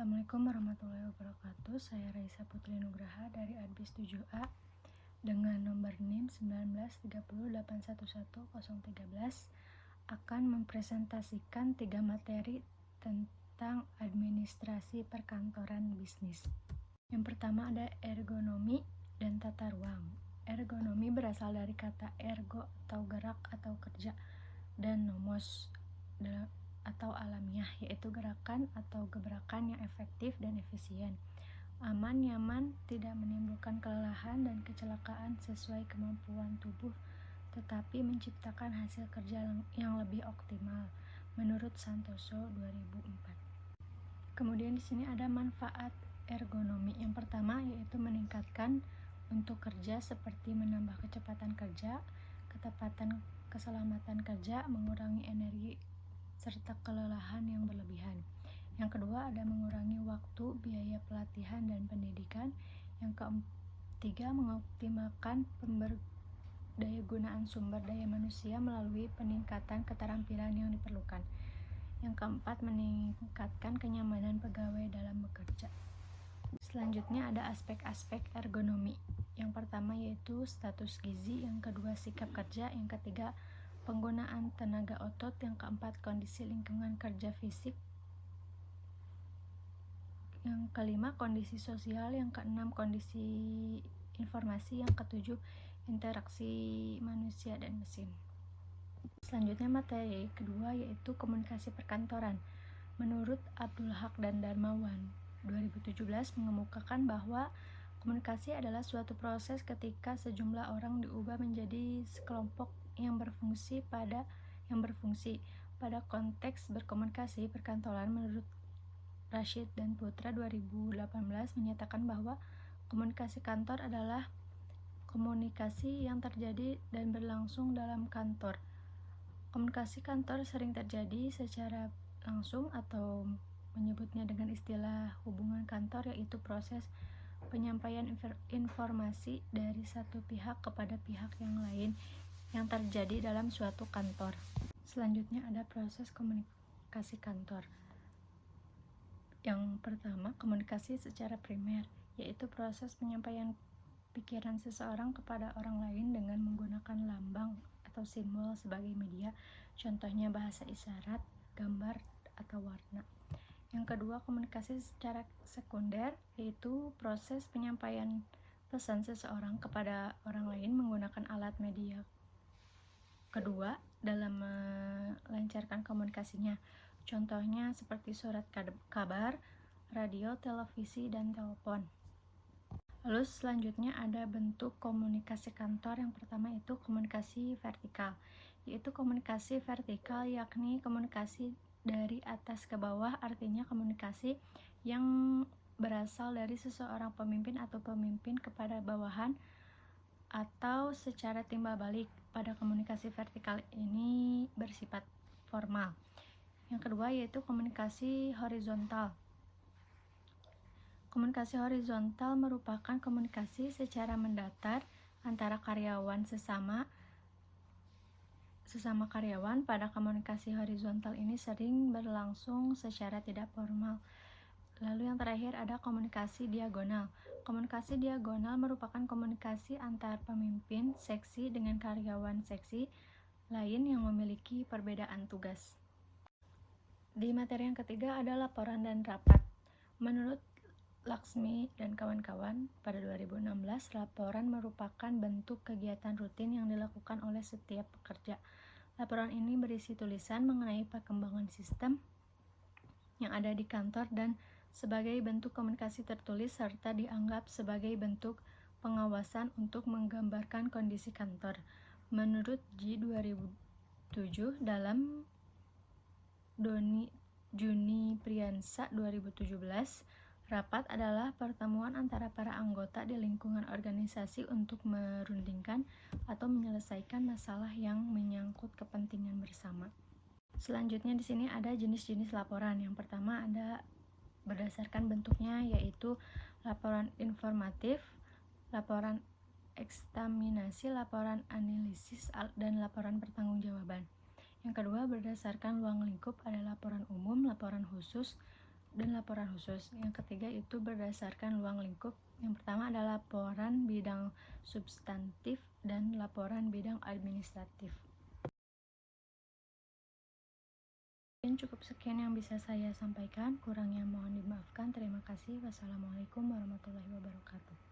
Assalamualaikum warahmatullahi wabarakatuh. Saya Raisa Putri Nugraha dari Adbis 7A dengan nomor NIM 19308110013 akan mempresentasikan 3 materi tentang administrasi perkantoran bisnis. Yang pertama ada ergonomi dan tata ruang. Ergonomi berasal dari kata ergo atau gerak atau kerja dan nomos atau alamiah, yaitu gerakan atau gebrakan yang efektif dan efisien, aman, nyaman, tidak menimbulkan kelelahan dan kecelakaan sesuai kemampuan tubuh, tetapi menciptakan hasil kerja yang lebih optimal menurut Santoso 2004. Kemudian di sini ada manfaat ergonomi. Yang pertama yaitu meningkatkan untuk kerja seperti menambah kecepatan kerja, ketepatan, keselamatan kerja, mengurangi energi serta kelelahan yang berlebihan. Yang kedua ada mengurangi waktu, biaya pelatihan dan pendidikan. Yang ketiga mengoptimalkan pemberdayaan sumber daya manusia melalui peningkatan keterampilan yang diperlukan. Yang keempat meningkatkan kenyamanan pegawai dalam bekerja. Selanjutnya ada aspek-aspek ergonomi. Yang pertama yaitu status gizi, yang kedua sikap kerja, yang ketiga penggunaan tenaga otot, yang keempat kondisi lingkungan kerja fisik, yang kelima kondisi sosial, yang keenam kondisi informasi, yang ketujuh interaksi manusia dan mesin. Selanjutnya materi kedua yaitu komunikasi perkantoran. Menurut Abdul Haq dan Darmawan 2017 mengemukakan bahwa komunikasi adalah suatu proses ketika sejumlah orang diubah menjadi sekelompok yang berfungsi. Pada konteks berkomunikasi perkantoran, menurut Rashid dan Putra 2018 menyatakan bahwa komunikasi kantor adalah komunikasi yang terjadi dan berlangsung dalam kantor. Komunikasi kantor sering terjadi secara langsung atau menyebutnya dengan istilah hubungan kantor, yaitu proses penyampaian informasi dari satu pihak kepada pihak yang lain yang terjadi dalam suatu kantor. Selanjutnya ada proses komunikasi kantor. Yang pertama, komunikasi secara primer, yaitu proses penyampaian pikiran seseorang kepada orang lain dengan menggunakan lambang atau simbol sebagai media, contohnya bahasa isyarat, gambar, atau warna. Yang kedua, komunikasi secara sekunder, yaitu proses penyampaian pesan seseorang kepada orang lain menggunakan alat media kedua dalam melancarkan komunikasinya, contohnya seperti surat kabar, radio, televisi, dan telepon. Lalu selanjutnya ada bentuk komunikasi kantor. Yang pertama itu komunikasi vertikal, yaitu komunikasi vertikal yakni komunikasi dari atas ke bawah, artinya komunikasi yang berasal dari seseorang pemimpin atau pemimpin kepada bawahan atau secara timbal balik. Pada komunikasi vertikal ini bersifat formal. Yang kedua yaitu komunikasi horizontal. Komunikasi horizontal merupakan komunikasi secara mendatar antara karyawan sesama karyawan. Pada komunikasi horizontal ini sering berlangsung secara tidak formal. Lalu yang terakhir ada komunikasi diagonal. Komunikasi diagonal merupakan komunikasi antar pemimpin seksi dengan karyawan seksi lain yang memiliki perbedaan tugas. Di materi yang ketiga ada laporan dan rapat. Menurut Laksmi dan kawan-kawan pada 2016, laporan merupakan bentuk kegiatan rutin yang dilakukan oleh setiap pekerja. Laporan ini berisi tulisan mengenai perkembangan sistem yang ada di kantor dan sebagai bentuk komunikasi tertulis, serta dianggap sebagai bentuk pengawasan untuk menggambarkan kondisi kantor. Menurut J 2007 dalam Juni Priyansa 2017, rapat adalah pertemuan antara para anggota di lingkungan organisasi untuk merundingkan atau menyelesaikan masalah yang menyangkut kepentingan bersama. Selanjutnya di sini ada jenis-jenis laporan. Yang pertama ada berdasarkan bentuknya, yaitu laporan informatif, laporan eksaminasi, laporan analisis, dan laporan pertanggungjawaban. Yang kedua berdasarkan ruang lingkup, ada laporan umum, laporan khusus, dan laporan khusus. Yang ketiga itu berdasarkan ruang lingkup. Yang pertama adalah laporan bidang substantif dan laporan bidang administratif. Dan cukup sekian yang bisa saya sampaikan, kurangnya mohon dimaafkan. Terima kasih. Wassalamualaikum warahmatullahi wabarakatuh.